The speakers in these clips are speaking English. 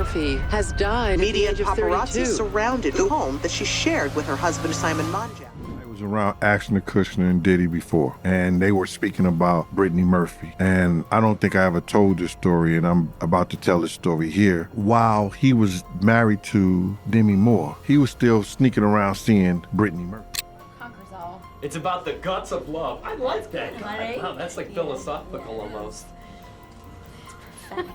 Murphy has died Media at the age of paparazzi 32. surrounded the home that she shared with her husband, Simon Monjack. I was around Ashton Kutcher and Diddy before, and they were speaking about Brittany Murphy. And I don't think I ever told this story, and I'm about to tell this story here. While he was married to Demi Moore, he was still sneaking around seeing Brittany Murphy. Conquers all. It's about the guts of love. I like that. Right? Wow, that's like philosophical Yes. almost. Prophetic.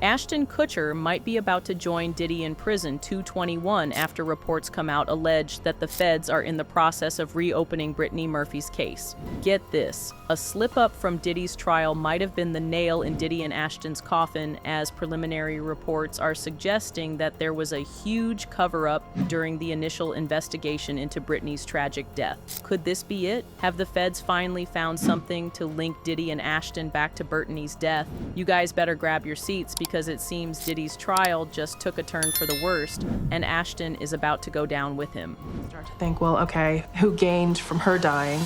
Ashton Kutcher might be about to join Diddy in prison 221 after reports come out allege that the feds are in the process of reopening Brittany Murphy's case. Get this, a slip-up from Diddy's trial might have been the nail in Diddy and Ashton's coffin, as preliminary reports are suggesting that there was a huge cover-up during the initial investigation into Brittany's tragic death. Could this be it? Have the feds finally found something to link Diddy and Ashton back to Brittany's death? You guys better grab your seats, because it seems Diddy's trial just took a turn for the worst, and Ashton is about to go down with him. Start to think, well, okay, who gained from her dying?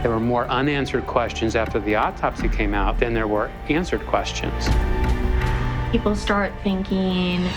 There were more unanswered questions after the autopsy came out than there were answered questions. People start thinking,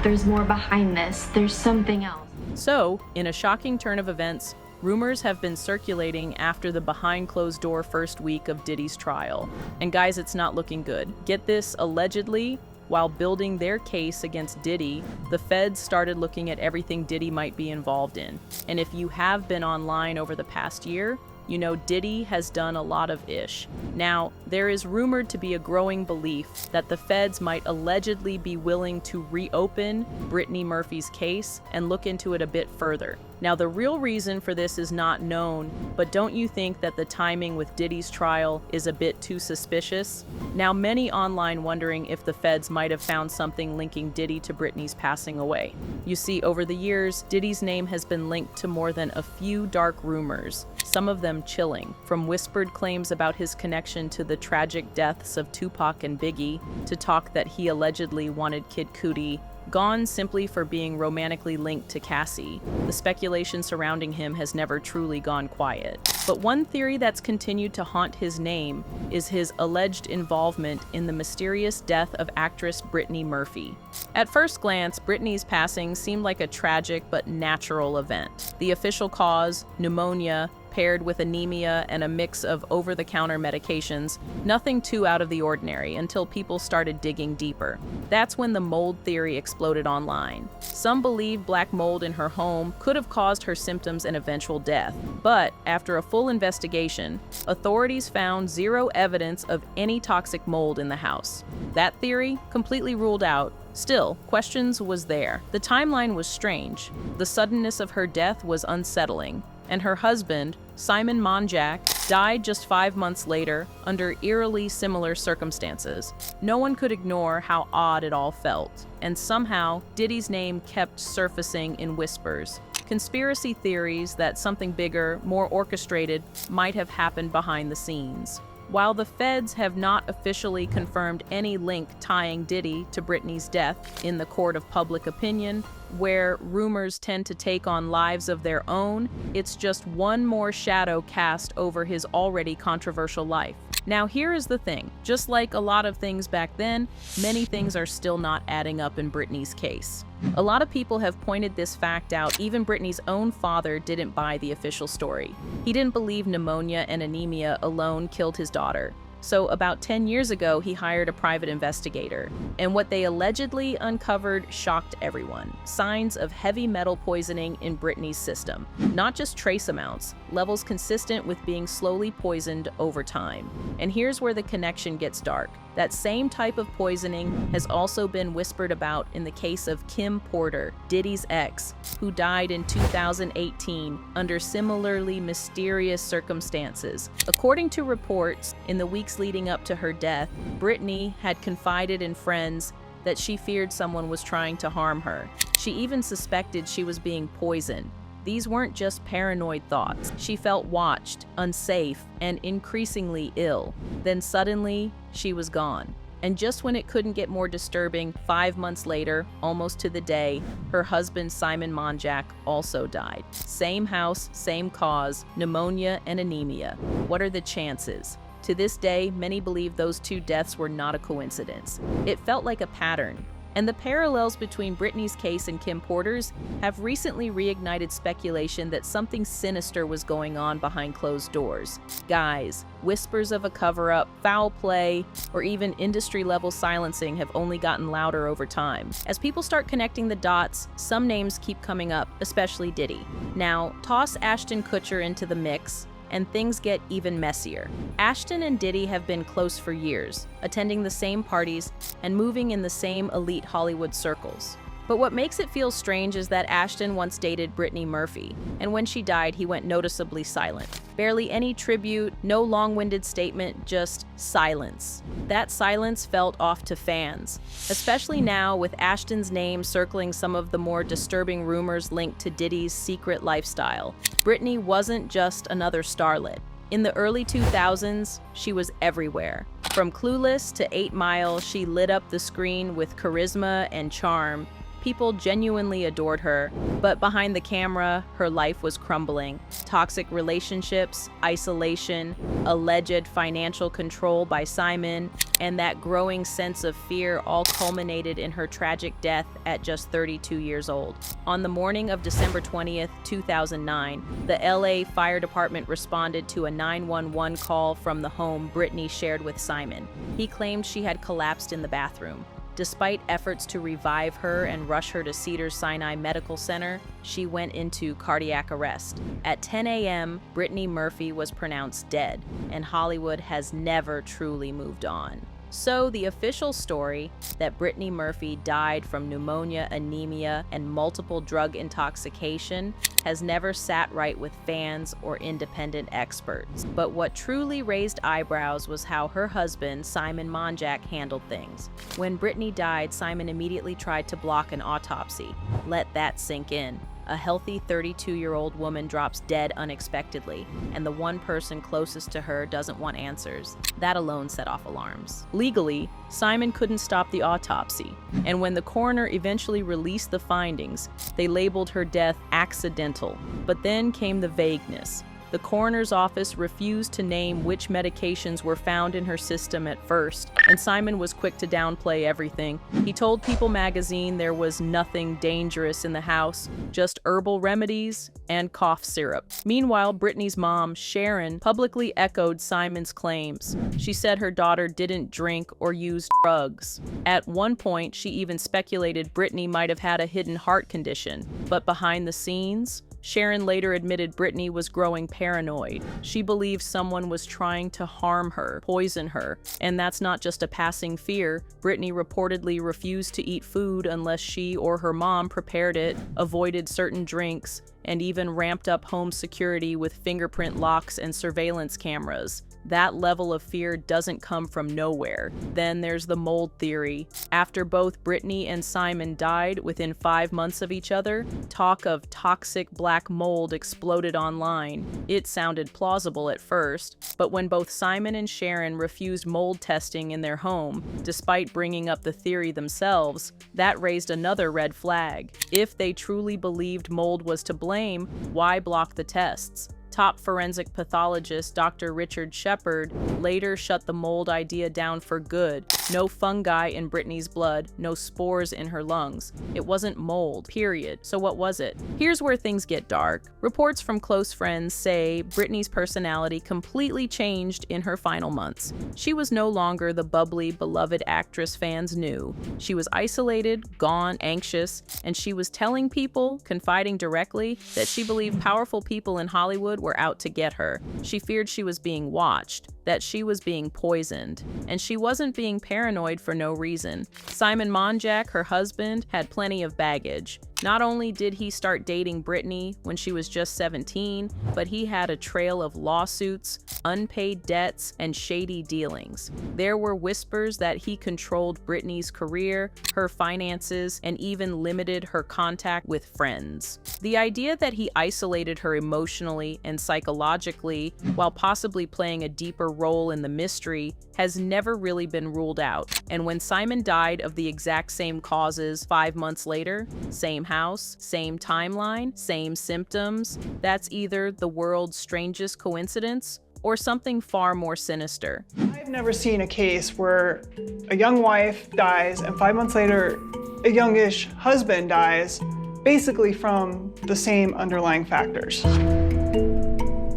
there's more behind this, there's something else. So, in a shocking turn of events, rumors have been circulating after the behind-closed-door first week of Diddy's trial. And guys, it's not looking good. Get this, allegedly, while building their case against Diddy, the feds started looking at everything Diddy might be involved in. And if you have been online over the past year, you know Diddy has done a lot of ish. Now, there is rumored to be a growing belief that the feds might allegedly be willing to reopen Brittany Murphy's case and look into it a bit further. Now, the real reason for this is not known, but don't you think that the timing with Diddy's trial is a bit too suspicious? Now, many online wondering if the feds might have found something linking Diddy to Brittany's passing away. You see, over the years, Diddy's name has been linked to more than a few dark rumors, some of them chilling, from whispered claims about his connection to the tragic deaths of Tupac and Biggie, to talk that he allegedly wanted Kid Cudi, gone simply for being romantically linked to Cassie. The speculation surrounding him has never truly gone quiet. But one theory that's continued to haunt his name is his alleged involvement in the mysterious death of actress Brittany Murphy. At first glance, Brittany's passing seemed like a tragic but natural event. The official cause, pneumonia, paired with anemia and a mix of over-the-counter medications, nothing too out of the ordinary until people started digging deeper. That's when the mold theory exploded online. Some believe black mold in her home could have caused her symptoms and eventual death, but after a full investigation, authorities found zero evidence of any toxic mold in the house. That theory, completely ruled out. Still, questions was there. The timeline was strange. The suddenness of her death was unsettling. And her husband, Simon Monjack, died just 5 months later under eerily similar circumstances. No one could ignore how odd it all felt, and somehow Diddy's name kept surfacing in whispers. Conspiracy theories that something bigger, more orchestrated, might have happened behind the scenes. While the feds have not officially confirmed any link tying Diddy to Brittany's death in the court of public opinion, where rumors tend to take on lives of their own, it's just one more shadow cast over his already controversial life. Now, here is the thing. Just like a lot of things back then, many things are still not adding up in Brittany's case. A lot of people have pointed this fact out. Even Brittany's own father didn't buy the official story. He didn't believe pneumonia and anemia alone killed his daughter. So about 10 years ago, he hired a private investigator. And what they allegedly uncovered shocked everyone. Signs of heavy metal poisoning in Brittany's system. Not just trace amounts, levels consistent with being slowly poisoned over time. And here's where the connection gets dark. That same type of poisoning has also been whispered about in the case of Kim Porter, Diddy's ex, who died in 2018 under similarly mysterious circumstances. According to reports, in the weeks leading up to her death, Brittany had confided in friends that she feared someone was trying to harm her. She even suspected she was being poisoned. These weren't just paranoid thoughts. She felt watched, unsafe, and increasingly ill. Then suddenly, she was gone. And just when it couldn't get more disturbing, 5 months later, almost to the day, her husband Simon Monjack also died. Same house, same cause, pneumonia and anemia. What are the chances? To this day, many believe those two deaths were not a coincidence. It felt like a pattern. And the parallels between Brittany's case and Kim Porter's have recently reignited speculation that something sinister was going on behind closed doors. Guys, whispers of a cover-up, foul play, or even industry-level silencing have only gotten louder over time. As people start connecting the dots, some names keep coming up, especially Diddy. Now, toss Ashton Kutcher into the mix, and things get even messier. Ashton and Diddy have been close for years, attending the same parties and moving in the same elite Hollywood circles. But what makes it feel strange is that Ashton once dated Brittany Murphy, and when she died, he went noticeably silent. Barely any tribute, no long-winded statement, just silence. That silence felt off to fans, especially now with Ashton's name circling some of the more disturbing rumors linked to Diddy's secret lifestyle. Brittany wasn't just another starlet. In the early 2000s, she was everywhere. From Clueless to 8 Mile, she lit up the screen with charisma and charm. People genuinely adored her, but behind the camera, her life was crumbling. Toxic relationships, isolation, alleged financial control by Simon, and that growing sense of fear all culminated in her tragic death at just 32 years old. On the morning of December 20th, 2009, the LA Fire Department responded to a 911 call from the home Brittany shared with Simon. He claimed she had collapsed in the bathroom. Despite efforts to revive her and rush her to Cedars-Sinai Medical Center, she went into cardiac arrest. At 10 a.m., Brittany Murphy was pronounced dead, and Hollywood has never truly moved on. So the official story that Brittany Murphy died from pneumonia, anemia, and multiple drug intoxication has never sat right with fans or independent experts. But what truly raised eyebrows was how her husband, Simon Monjack, handled things. When Brittany died, Simon immediately tried to block an autopsy. Let that sink in. A healthy 32-year-old woman drops dead unexpectedly, and the one person closest to her doesn't want answers. That alone set off alarms. Legally, Simon couldn't stop the autopsy, and when the coroner eventually released the findings, they labeled her death accidental. But then came the vagueness. The coroner's office refused to name which medications were found in her system at first, and Simon was quick to downplay everything. He told People magazine there was nothing dangerous in the house, just herbal remedies and cough syrup. Meanwhile, Brittany's mom, Sharon, publicly echoed Simon's claims. She said her daughter didn't drink or use drugs. At one point, she even speculated Brittany might have had a hidden heart condition, but behind the scenes, Sharon later admitted Brittany was growing paranoid. She believed someone was trying to harm her, poison her, and that's not just a passing fear. Brittany reportedly refused to eat food unless she or her mom prepared it, avoided certain drinks, and even ramped up home security with fingerprint locks and surveillance cameras. That level of fear doesn't come from nowhere. Then there's the mold theory. After both Brittany and Simon died within 5 months of each other, talk of toxic black mold exploded online. It sounded plausible at first, but when both Simon and Sharon refused mold testing in their home, despite bringing up the theory themselves, that raised another red flag. If they truly believed mold was to blame, why block the tests? Top forensic pathologist Dr. Richard Shepard later shut the mold idea down for good. No fungi in Brittany's blood, no spores in her lungs. It wasn't mold, period. So what was it? Here's where things get dark. Reports from close friends say Brittany's personality completely changed in her final months. She was no longer the bubbly, beloved actress fans knew. She was isolated, gone, anxious, and she was telling people, confiding directly, that she believed powerful people in Hollywood were out to get her. She feared she was being watched, that she was being poisoned, and she wasn't being paranoid for no reason. Simon Monjack, her husband, had plenty of baggage. Not only did he start dating Brittany when she was just 17, but he had a trail of lawsuits, unpaid debts, and shady dealings. There were whispers that he controlled Brittany's career, her finances, and even limited her contact with friends. The idea that he isolated her emotionally and psychologically while possibly playing a deeper role in the mystery has never really been ruled out. And when Simon died of the exact same causes 5 months later, same house, same timeline, same symptoms, that's either the world's strangest coincidence or something far more sinister? I've never seen a case where a young wife dies and 5 months later, a youngish husband dies, basically from the same underlying factors.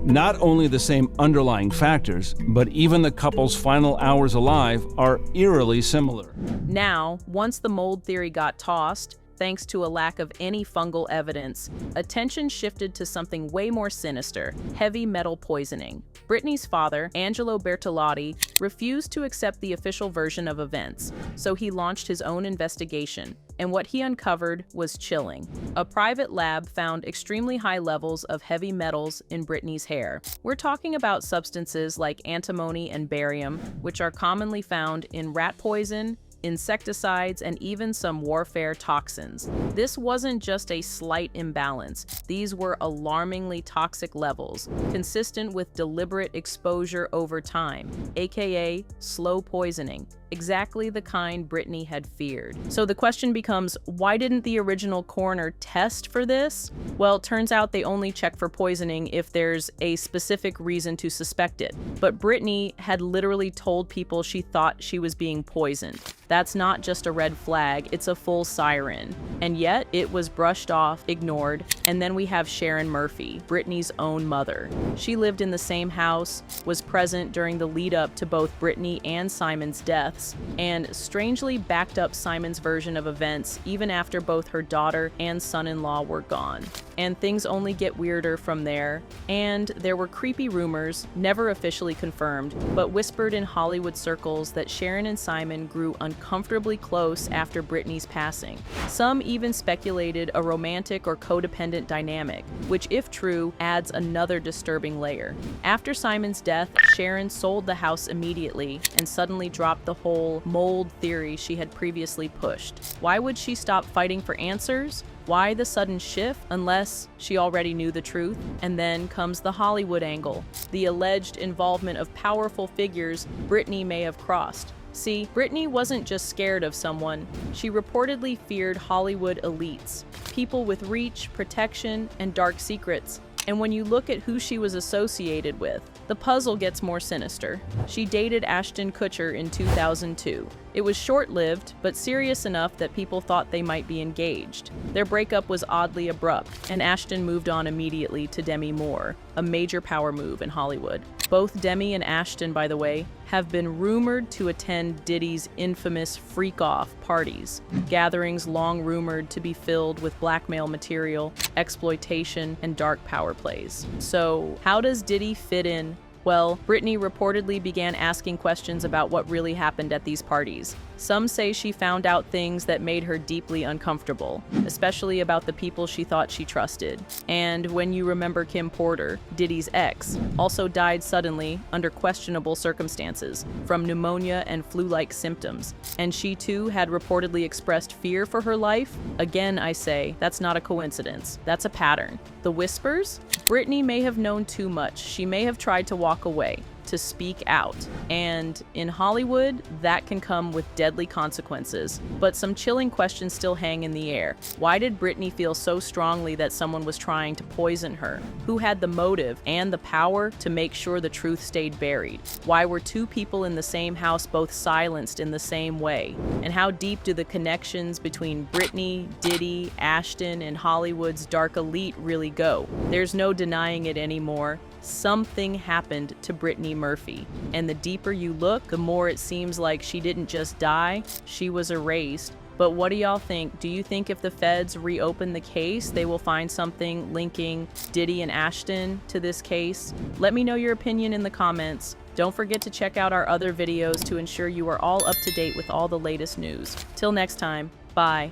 Not only the same underlying factors, but even the couple's final hours alive are eerily similar. Now, once the mold theory got tossed, thanks to a lack of any fungal evidence, attention shifted to something way more sinister: heavy metal poisoning. Brittany's father, Angelo Bertolotti, refused to accept the official version of events, so he launched his own investigation, and what he uncovered was chilling. A private lab found extremely high levels of heavy metals in Brittany's hair. We're talking about substances like antimony and barium, which are commonly found in rat poison, insecticides, and even some warfare toxins. This wasn't just a slight imbalance. These were alarmingly toxic levels, consistent with deliberate exposure over time, aka slow poisoning, exactly the kind Brittany had feared. So the question becomes, why didn't the original coroner test for this? Well, it turns out they only check for poisoning if there's a specific reason to suspect it. But Brittany had literally told people she thought she was being poisoned. That's not just a red flag, it's a full siren. And yet, it was brushed off, ignored, and then we have Sharon Murphy, Brittany's own mother. She lived in the same house, was present during the lead up to both Brittany and Simon's deaths, and strangely backed up Simon's version of events even after both her daughter and son-in-law were gone. And things only get weirder from there. And there were creepy rumors, never officially confirmed, but whispered in Hollywood circles that Sharon and Simon grew uncomfortably close after Brittany's passing. Some even speculated a romantic or codependent dynamic, which, if true, adds another disturbing layer. After Simon's death, Sharon sold the house immediately and suddenly dropped the whole mold theory she had previously pushed. Why would she stop fighting for answers? Why the sudden shift, unless she already knew the truth? And then comes the Hollywood angle, the alleged involvement of powerful figures Brittany may have crossed. See, Brittany wasn't just scared of someone, she reportedly feared Hollywood elites, people with reach, protection, and dark secrets. And when you look at who she was associated with, the puzzle gets more sinister. She dated Ashton Kutcher in 2002. It was short-lived, but serious enough that people thought they might be engaged. Their breakup was oddly abrupt, and Ashton moved on immediately to Demi Moore, a major power move in Hollywood. Both Demi and Ashton, by the way, have been rumored to attend Diddy's infamous freak-off parties, gatherings long rumored to be filled with blackmail material, exploitation, and dark power plays. So, how does Diddy fit in? Well, Brittany reportedly began asking questions about what really happened at these parties. Some say she found out things that made her deeply uncomfortable, especially about the people she thought she trusted. And when you remember Kim Porter, Diddy's ex, also died suddenly under questionable circumstances from pneumonia and flu-like symptoms, and she too had reportedly expressed fear for her life. Again, I say, that's not a coincidence. That's a pattern. The whispers? Brittany may have known too much. She may have tried to walk away, to speak out. And in Hollywood, that can come with deadly consequences. But some chilling questions still hang in the air. Why did Brittany feel so strongly that someone was trying to poison her? Who had the motive and the power to make sure the truth stayed buried? Why were two people in the same house both silenced in the same way? And how deep do the connections between Brittany, Diddy, Ashton, and Hollywood's dark elite really go? There's no denying it anymore. Something happened to Brittany Murphy, and the deeper you look, the more it seems like she didn't just die, she was erased. But what do y'all think? Do you think if the feds reopen the case, they will find something linking Diddy and Ashton to this case? Let me know your opinion in the comments. Don't forget to check out our other videos to ensure you are all up to date with all the latest news. Till next time, bye.